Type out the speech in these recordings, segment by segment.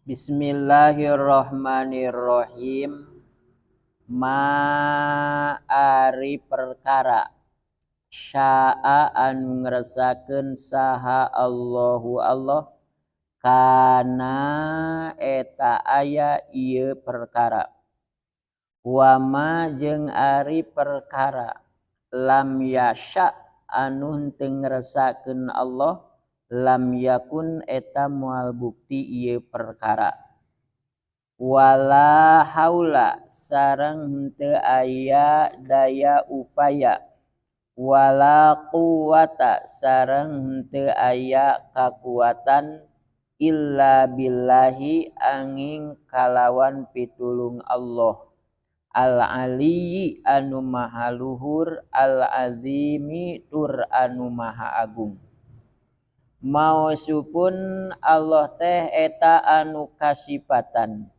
Bismillahirrahmanirrahim. Ma ari perkara syaa anu ngerasakeun saha Allahu Allah kana eta aya ieu perkara. Wa ma jeung ari perkara lam yasya anu teu ngerasakeun Allah lam yakun eta moal bukti ieu perkara. Wala haula sareng henteu aya daya upaya wala quwata sareng henteu aya kakuatan illa billahi angin kalawan pitulung Allah al-aliyyi anu maha luhur al-azimi tur anu maha agung. Mausupun Allah teh eta anu kasipatan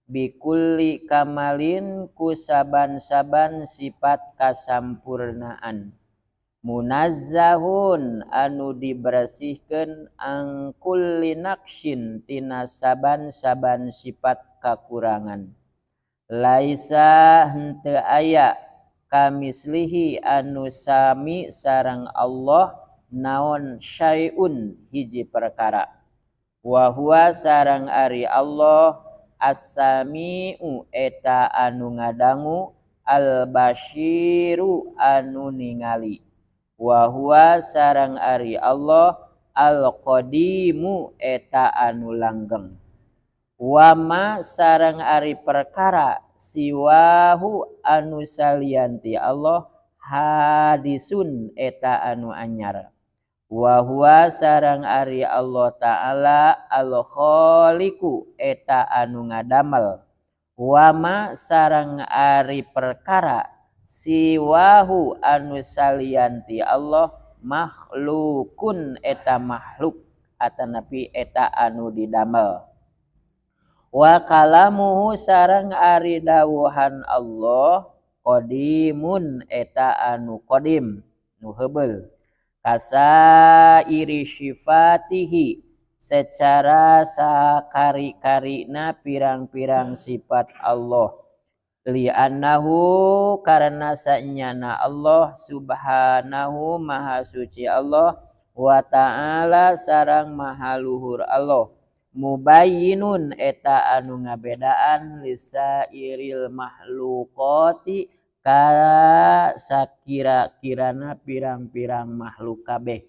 bikulli kamalin ku saban-saban sifat kasampurnaan. Munazzahun anu dibersihkeun ang kulli naqsin tina saban-saban sifat kakurangan. Laisa henteu aya kamislihi anu sami sareng Allah naon syai'un hiji perkara. Wa huwa sareng ari Allah as-sami'u eta anu ngadangu al-basyiru anu ningali. Wa huwa sareng ari Allah al-qadimu eta anu langgeng. Wa ma sareng ari perkara siwahu anu salianti Allah hadisun eta anu anyar. Wa huwa sareng ari Allah Ta'ala al-khaliqu eta anu ngadamel. Wa ma sareng ari perkara siwahu anu salianti Allah makhlukun eta makhluk atanapi eta anu didamel. Wa kalamuhu sareng ari dawuhan Allah qadimun eta anu qadim nu heubeul. Kasa iri sifatihi secara sakari-karina pirang-pirang sifat Allah. Li'annahu karena sanyana Allah subhanahu maha suci Allah wa ta'ala sareng maha luhur Allah. Mubayyinun eta anu ngabedaan lisairil makhluqati ka sakira-kirana pirang-pirang makhluk kabeh.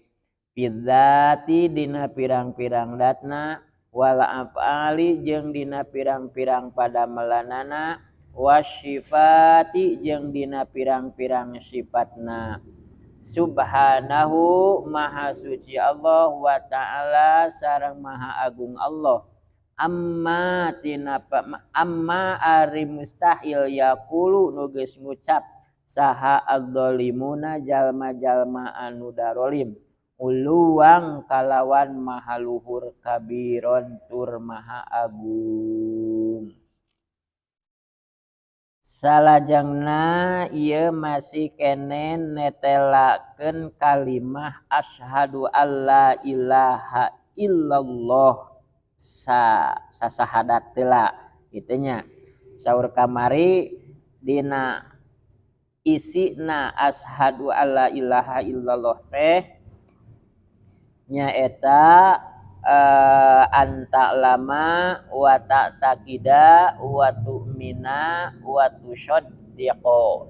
Bidzati dina pirang-pirang datna wal af'ali jeung dina pirang-pirang padamelanana wasyifati jeung dina pirang-pirang sifatna. Subhanahu maha suci Allah wa ta'ala sareng maha agung Allah. Amma ari mustahil yaqulu nu geus ngucap saha adzalimuna jalma-jalma anu darolim uluwang kalawan maha luhur kabiron tur maha agung. Salajengna ieu masih kene netelakeun kalimah asyhadu alla ilaha illallah sasahadat teula kitu nya. Saur kamari dina isina asyhadu alla ilaha illallah teh nyaeta anta lama wa ta'taqida wa tu'mina wa tusaddiqa.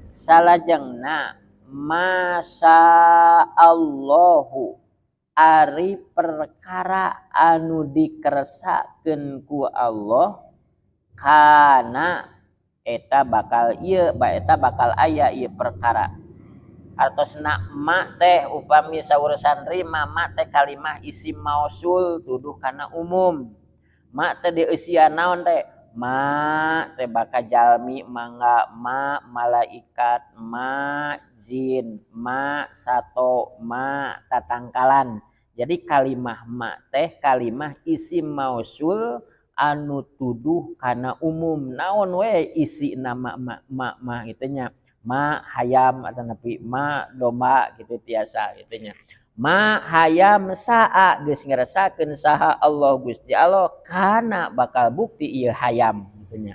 Salajengna masya Allahu ari perkara anu dikeresakeun ku Allah kana eta bakal ieu eta bakal aya ieu perkara. Artosna ma teh upami saur santri ma teh kalimah isim mausul tuduh kana umum. Ma teh dieusian naon teh? Ma teh baka jalmi mangga ma malaikat ma jin ma sato ma tatangkalan. Jadi kalimah ma teh kalimah isim mausul anu tuduh kana umum. Naon we isi nama ma kitu nya. Ma hayam atau napi ma domba gitu tiasa gitu nya. ma hayam saa geus ngerasakeun saha Allah Gusti Allah kana bakal bukti ieu hayam gitu nya.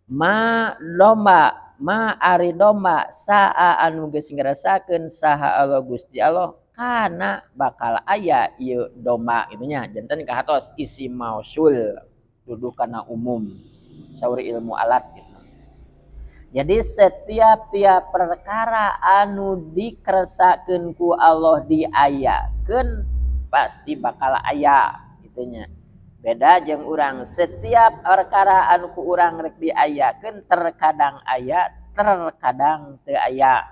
Ma domba ma ari domba saa anu geus ngerasakeun saha Allah Gusti Allah kana bakal aya ieu domba gitu nya. Janten kahatos isim mausul duduk kana umum sauri ilmu alat gitu. Jadi setiap tiap perkara anu dikeresakeun ku Allah diayakeun pasti bakal aya gitunya. Beda jeung urang setiap perkara anu ku urang rek diayakeun terkadang aya terkadang teu aya.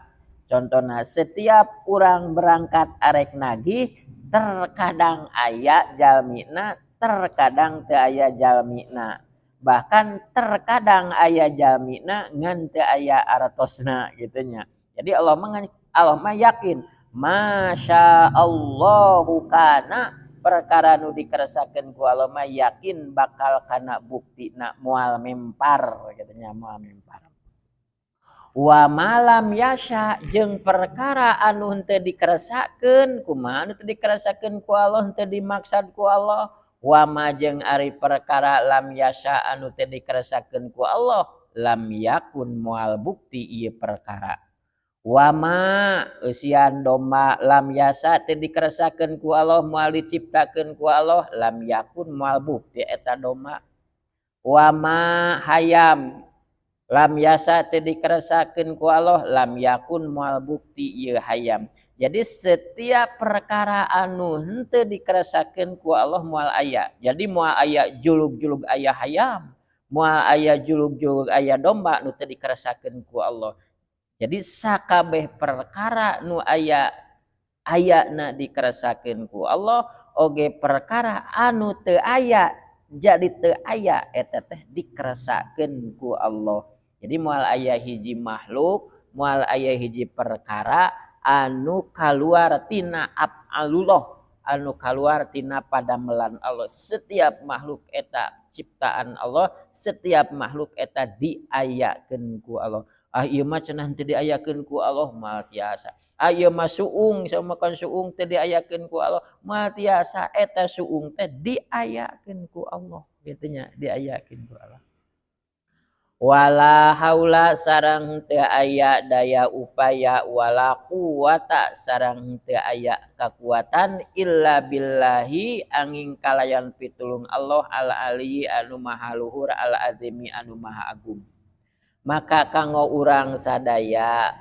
Contohna setiap urang berangkat arek nagih terkadang aya jalmina terkadang teu aya jalmina. Bahkan terkadang aya jalmina ngan teu aya artosna gitu nya. Jadi Allah mah yakin masya Allahu kana perkara nu dikeresakeun ku Allah mah yakin bakal kana buktina moal mempar gitu nya, moal mempar. Wa malam yasha jeung perkara anu henteu dikeresakeun kumaha anu teu dikeresakeun ku Allah henteu dimaksad ku Allah. Wa ma jeung ari perkara lam yasha anu teu dikeresakeun ku Allah lam yakun moal bukti ieu perkara. Wa ma eusian domba lam yasa teu dikeresakeun ku Allah moal diciptakeun ku Allah lam yakun moal bukti eta domba. Wa ma hayam lam yasa teu dikeresakeun ku Allah lam yakun moal bukti ieu hayam. Jadi setiap perkara anu henteu dikeresakeun ku Allah moal aya. Jadi moal aya julug-julug aya hayam, moal aya julug-julug aya domba nu teu dikeresakeun ku Allah. Jadi sakabeh perkara nu ayana dikeresakeun ku Allah oge perkara anu teu aya jadi teu aya eta teh dikeresakeun ku Allah. Jadi moal aya hiji makhluk, moal aya hiji perkara anu kaluar tina af'alullah, anu kaluar tina padamelan Allah. Setiap makhluk eta ciptaan Allah, setiap makhluk eta diayakeun ku Allah. Ah ieu mah cenah teu diayakeun ku Allah moal tiasa. Ah ieu mah suung, samakan suung teu diayakeun ku Allah moal tiasa eta suung teh diayakeun ku Allah kitu nya, diayakeun ku Allah. Wala haula sareng teu aya daya upaya wala quwata sareng teu aya kakuatan illa billahi angin kalayan pitulung Allah al ali anu maha luhur al azimi anu maha agung. Maka kanggo urang sadaya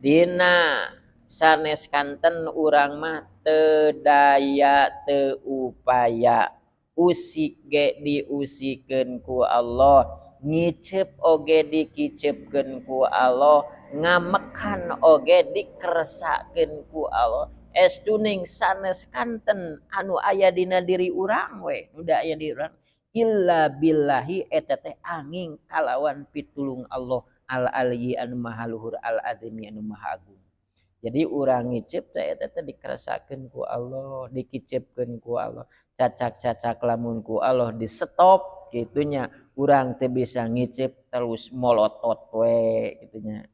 dina sanes kanten urang mah teu daya teu upaya usik ge diusikeun ku Allah. Ngicep oge dikicepkeun ku Allah, ngamekan oge dikeresakeun ku Allah. Estuning sanes kanten anu aya dina diri urang we, nu da aya di urang illa billahi eta teh angin kalawan pitulung Allah al aliyyi anu maha luhur al azimi anu maha agung. Jadi urang ngicep teh eta teh dikeresakeun ku Allah, dikicepkeun ku Allah. Cacak-cacak lamun ku Allah di stop gitunya. Urang teh bisa ngicip terus molotot we gitunya.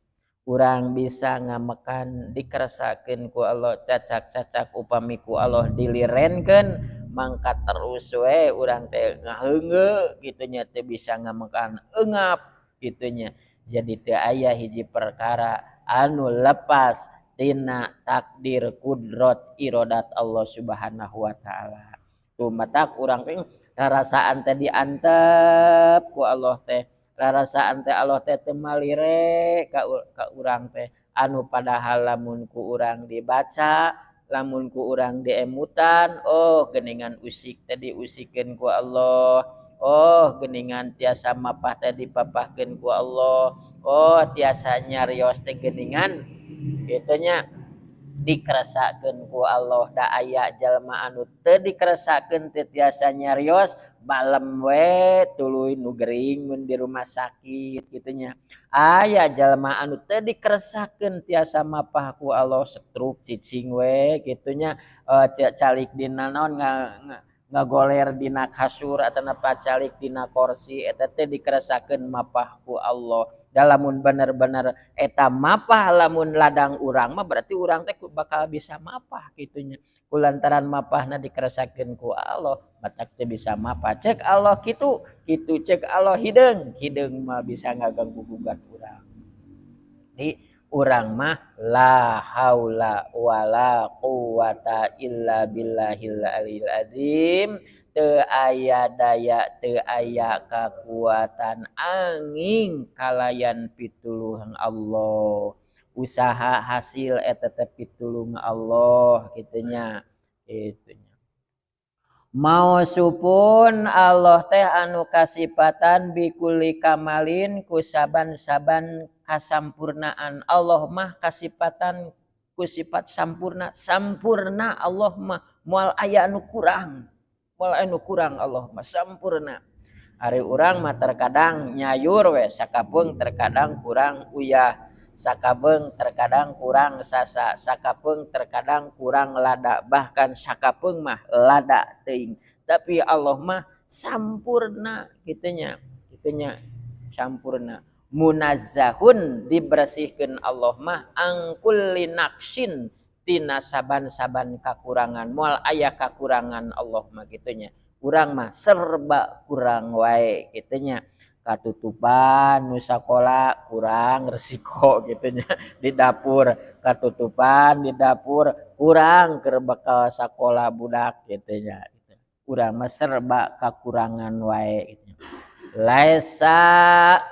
Urang bisa ngamekan dikeresakeun ku Allah, cacak-cacak upami ku Allah dilirenkeun mangkat terus we urang teh ngaheungeut gitunya teh bisa ngamekan eungap gitunya. Jadi teu aya hiji perkara anu lepas tina takdir kudrat iradat Allah Subhanahu wa taala. Tuh matak urang teh rarasaan teh diantep ku Allah teh, rarasaan teh Allah teh teu malire ka urang teh anu padahal lamun ku urang dibaca, lamun ku urang diemutan, oh geuningan usik teh diusikeun ku Allah, oh geuningan tiasa mapah teh dipapahkeun ku Allah, oh tiasa nyarios teh geuningan kitu nya dikeresakeun ku Allah. Da aya jalma anu teu dikeresakeun teu tiasa nyarios balem we tuluy nu gering mun di rumah sakit kitu nya. Aya jalma anu teu dikeresakeun tiasa mapah ku Allah stroke cicing we kitu nya, calik dina naon ngagoler dina kasur atau pacalik dina kursi eta teh dikeresakeun mapah ku Allah. Dalamun bener-bener eta mapah lamun ladang urang mah berarti urang teh bakal bisa mapah gitunya. Kulantaran mapahna dikeresakeun ku Allah, matak teh bisa mapah. Cek Allah kitu, kitu cek Allah hideung, hideung mah bisa ngaganggu gugat urang. Di urang mah la haula wala quwata illa billahil aliyil azim, teu aya daya teu aya kakuatan angin kalayan pituluhan Allah. Usaha hasil eta teh pitulung Allah gitunya. Itunya. Mau supun Allah teh anu kasipatan bikuli kamalin kusaban-saban kasampurnaan. Allah mah kasipatan kusifat sampurna, sampurna Allah mah moal aya anu kurang. Moal anu kurang Allah mah sampurna. Ari urang mah terkadang nyayur we sakapeung terkadang kurang uyah. Sakabeung terkadang kurang sasa, sakapeung terkadang kurang lada, bahkan sakapeung mah lada teuing. Tapi Allah mah sampurna gitunya, gitunya sampurna. Munazzahun dibersihkeun Allah mah angkulli naqsin tina saban-saban kakurangan. Moal aya kakurangan Allah mah gitunya. Urang mah serba kurang wae gitunya. Katutupan nu sakola kurang resiko gitunya di dapur, katutupan di dapur kurang keur bekal sakola budak gitunya. Urang mah serba kakurangan wae gitu. Laisa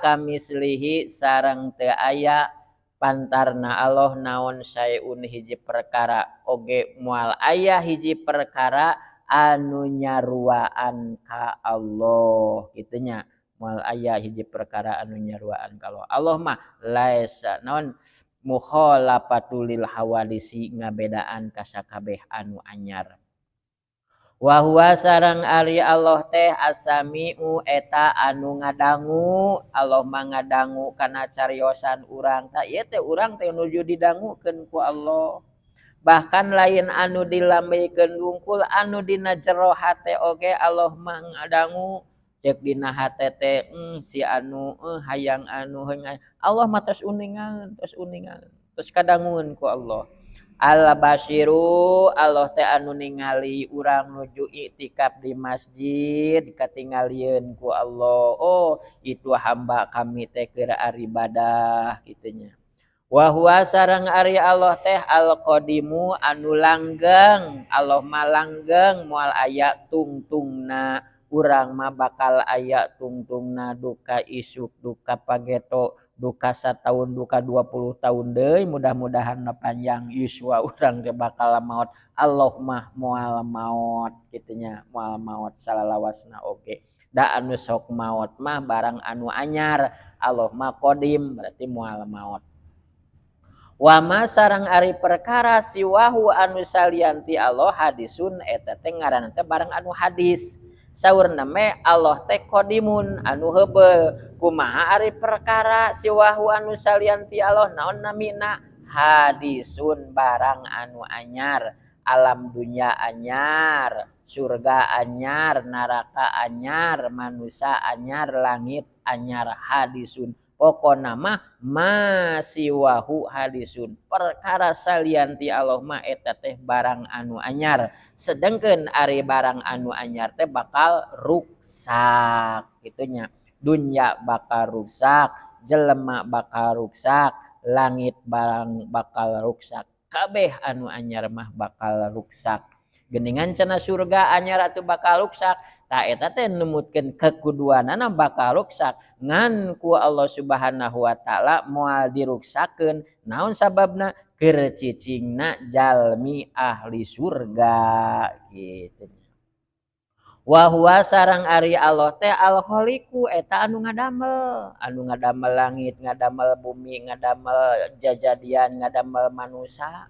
kamislihi sareng teu aya pantarna Allah naon sayun hiji perkara, oge moal aya hiji perkara anu nyaruaan ka Allah gitunya. Moal aya hiji perkara anu nyaruaan kalau Allah mah laisa naon mukhalafatul hawadisi ngabedaan ka sakabeh anu anyar. Wa huwa sareng ari Allah teh asamiu eta anu ngadangu. Allah mah ngadangu kana cariosan urang ta ieu teh urang teh nuju didangukeun ku Allah. Bahkan lain anu dilambikeun wungkul anu dina jero hate oge Allah mah ngadangu. Cek dina hate teh si anu hayang anu Allah mah tos uningan, tos kadangueun ku Allah. Al basiru Allah teh anu ningali urang nuju iktikaf di masjid katingalieun ku Allah. Oh itu hamba kami teh keur aribadah gitunya. Wa huwa sareng ari Allah teh al qadimu anu langgeng. Allah mah langgeng moal aya tungtungna. Urang mah bakal aya tungtungna duka isuk, duka pageto, duka satahun, duka 20 tahun deui, mudah-mudahan panjang yuswa urang teh bakal maot. Allah mah moal maot gitunya, moal maot salalawasna oge. Da anu sok maot mah barang anu anyar, Allah mah qadim berarti moal maot. Wa ma sareng ari perkara siwahu anu salianti Allah hadisun eta teh ngaranna teh barang anu hadis. Saurna me Allah teh qadimun anu heubeul. Kumaha ari perkara siwahu anu salianti Allah naon namina hadisun barang anu anyar. Alam dunya anyar, surga anyar, neraka anyar, manusia anyar, langit anyar hadisun. Pokona mah masiwahu hadisun perkara salianti Allah mah eta teh barang anu anyar. Sedengkeun ari barang anu anyar teh bakal ruksak gitunya. Dunya bakal ruksak, jelema bakal ruksak, langit barang bakal ruksak. Kabeh anu anyar mah bakal ruksak. Geningan cenah surga anyar atuh bakal ruksak. Ta eta teh numutkeun kekuduanana bakal ruksak ngan ku Allah Subhanahu wa taala moal diruksakeun naon sababna keur cicingna jalmi ahli surga gitu. Wa huwa sareng ari Allah teh al khaliqu eta anu ngadamel langit, ngadamel bumi, ngadamel jajadian, ngadamel manusia.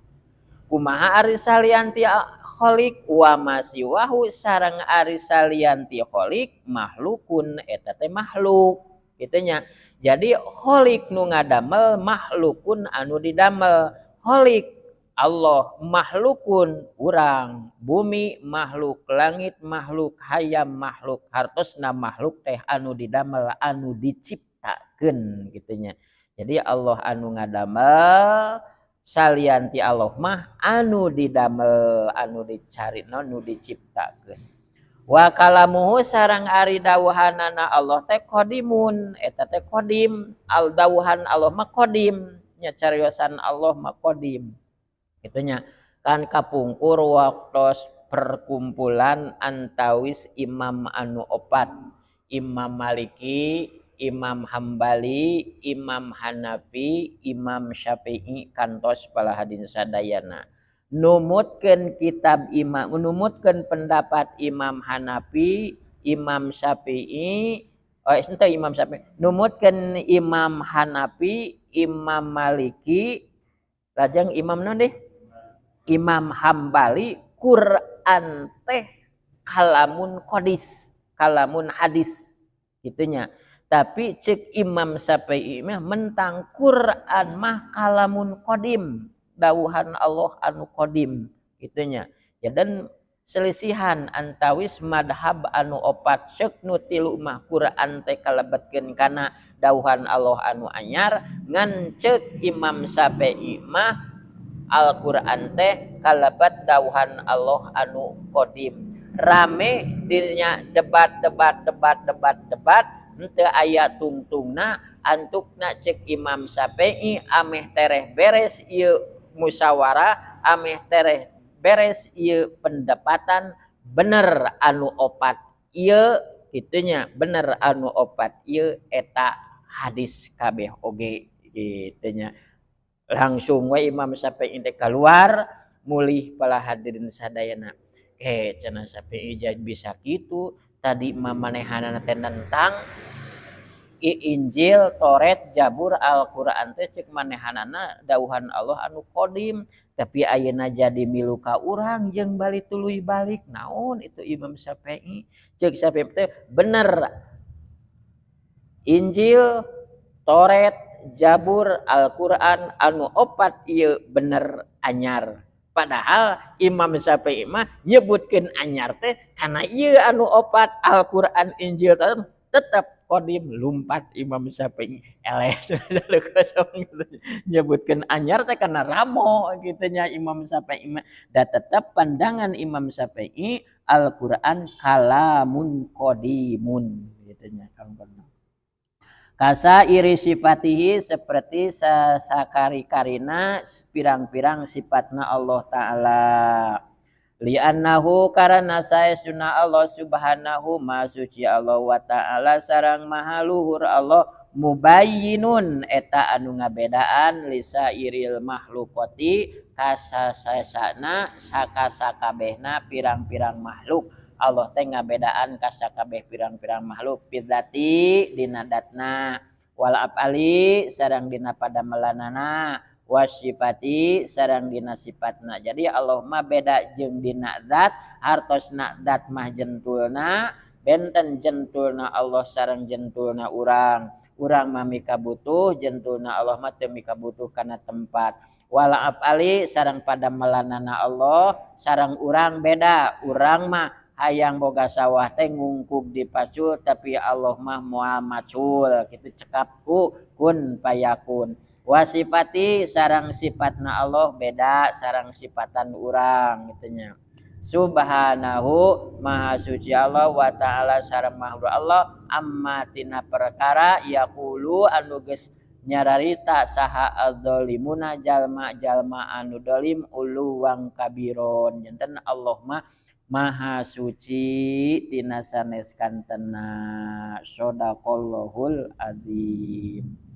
Kumaha ari salianti kholik wa masiwahu sareng ari salianti kholik makhlukun eta teh makhluk gitunya. Jadi kholik nu ngadamel makhlukun anu didamel. Kholik Allah makhlukun urang, bumi makhluk, langit makhluk, hayam makhluk, hartosna makhluk teh anu didamel anu diciptakeun gitunya. Jadi Allah anu ngadamel salian ti Allah mah anu didamel anu dicarina anu diciptakeun. Wa kalamuhu sareng ari dawuhanana Allah teh qadimun eta teh qadim, al dawuhan Allah mah qadim nya cariosan Allah mah qadim. Itunya kan kapungkur waktos perkumpulan antawis imam anu opat, Imam Maliki, Imam Hambali, Imam Hanafi, Imam Syafi'i kantos palahadin sadayana. Numutkeun kitab imam, numutkeun pendapat Imam Hanafi, Imam Syafi'i, ente Imam Syafi'i, numutkeun Imam Hanafi, Imam Maliki, lajeng Imam naon deh? Imam Hambali, Quran teh kalamun qadis, kalamun hadis gitunya. Tapi cek Imam Syafi'i mah mentang Quran mah kalamun qadim, dawuhan Allah anu qadim gitunya. Ya dan selisihan antawis madhab anu opat ceuk nu tilu mah Quran teh kalebetkeun kana dawuhan Allah anu anyar, ngan ceuk Imam Syafi'i mah Al-Quran teh kalabat dawuhan Allah anu qadim. Rame dirinya debat henteu aya tungtungna, antukna cek Imam Syafi'i ameh tereh beres ieu musyawarah, ameh tereh beres ieu pendapatan bener anu opat ieu gitunya, bener anu opat ieu eta hadis kabeh oge gitunya. Langsung we Imam Syafi'i teh keluar mulih pala hadirin sadayana. Cenah Syafi'i jadi bisa kitu, tadi mamanehanana teh nentang Injil, Toret, Jabur, Al-Qur'an teh ceuk manehanana dawuhan Allah anu qadim, tapi ayeuna jadi milu ka urang jeung bali tuluy balik. Naon itu Imam Syafi'i? Ceuk Syafi'i teh bener Injil, Toret, Jabur, Al-Quran anu opat ieu bener anyar. Padahal Imam Syafi'i mah nyebutkeun anyar teh kana ieu anu opat Al-Quran, Injil, tetep qadim lumpat Imam Syafi'i eleh nyebutkeun anyar teh kana ramo gitunya Imam Syafi'i mah. Da tetep pandangan Imam Syafi'i Al-Quran kalamun qadimun gitunya. Kasa iri sifatihi seperti sakari-karina pirang-pirang sifatna Allah Ta'ala. Li'annahu karana saestuna Allah Subhanahu ma suci Allah wa Ta'ala sareng maha luhur Allah mubayyinun eta anu ngabedaan lisa iril makhlukoti kasasana sakasakabehna pirang-pirang makhluk. Allah teh ngabedaan ka sakabeh pirang-pirang makhluk bidzati dina datna wal afali sareng dina padamelanana wasifati sareng dina sifatna. Jadi Allah mah beda jeung dina zat, hartosna zat mah jentulna benten jentulna Allah sareng jentulna urang. Urang mah mika butuh, jentulna Allah mah teu mika butuh kana tempat. Wal afali sareng padamelanana Allah sareng urang beda. Urang mah hayang boga sawah teh ngungkug di pacul, tapi Allah mah moal macul kitu cekap ku kun payakun. Wasifati sarang sifatna Allah beda sarang sifatan urang gitunya. Subhanahu maha suci Allah wa ta'ala sareng maha Allah amma tina perkara yaqulu anu geus nyararita saha adzalimuna jalma-jalma anu dolim uluwang kabiron. Janten Allah mah maha suci tina sanes kantena. Shadaqallahul adzim.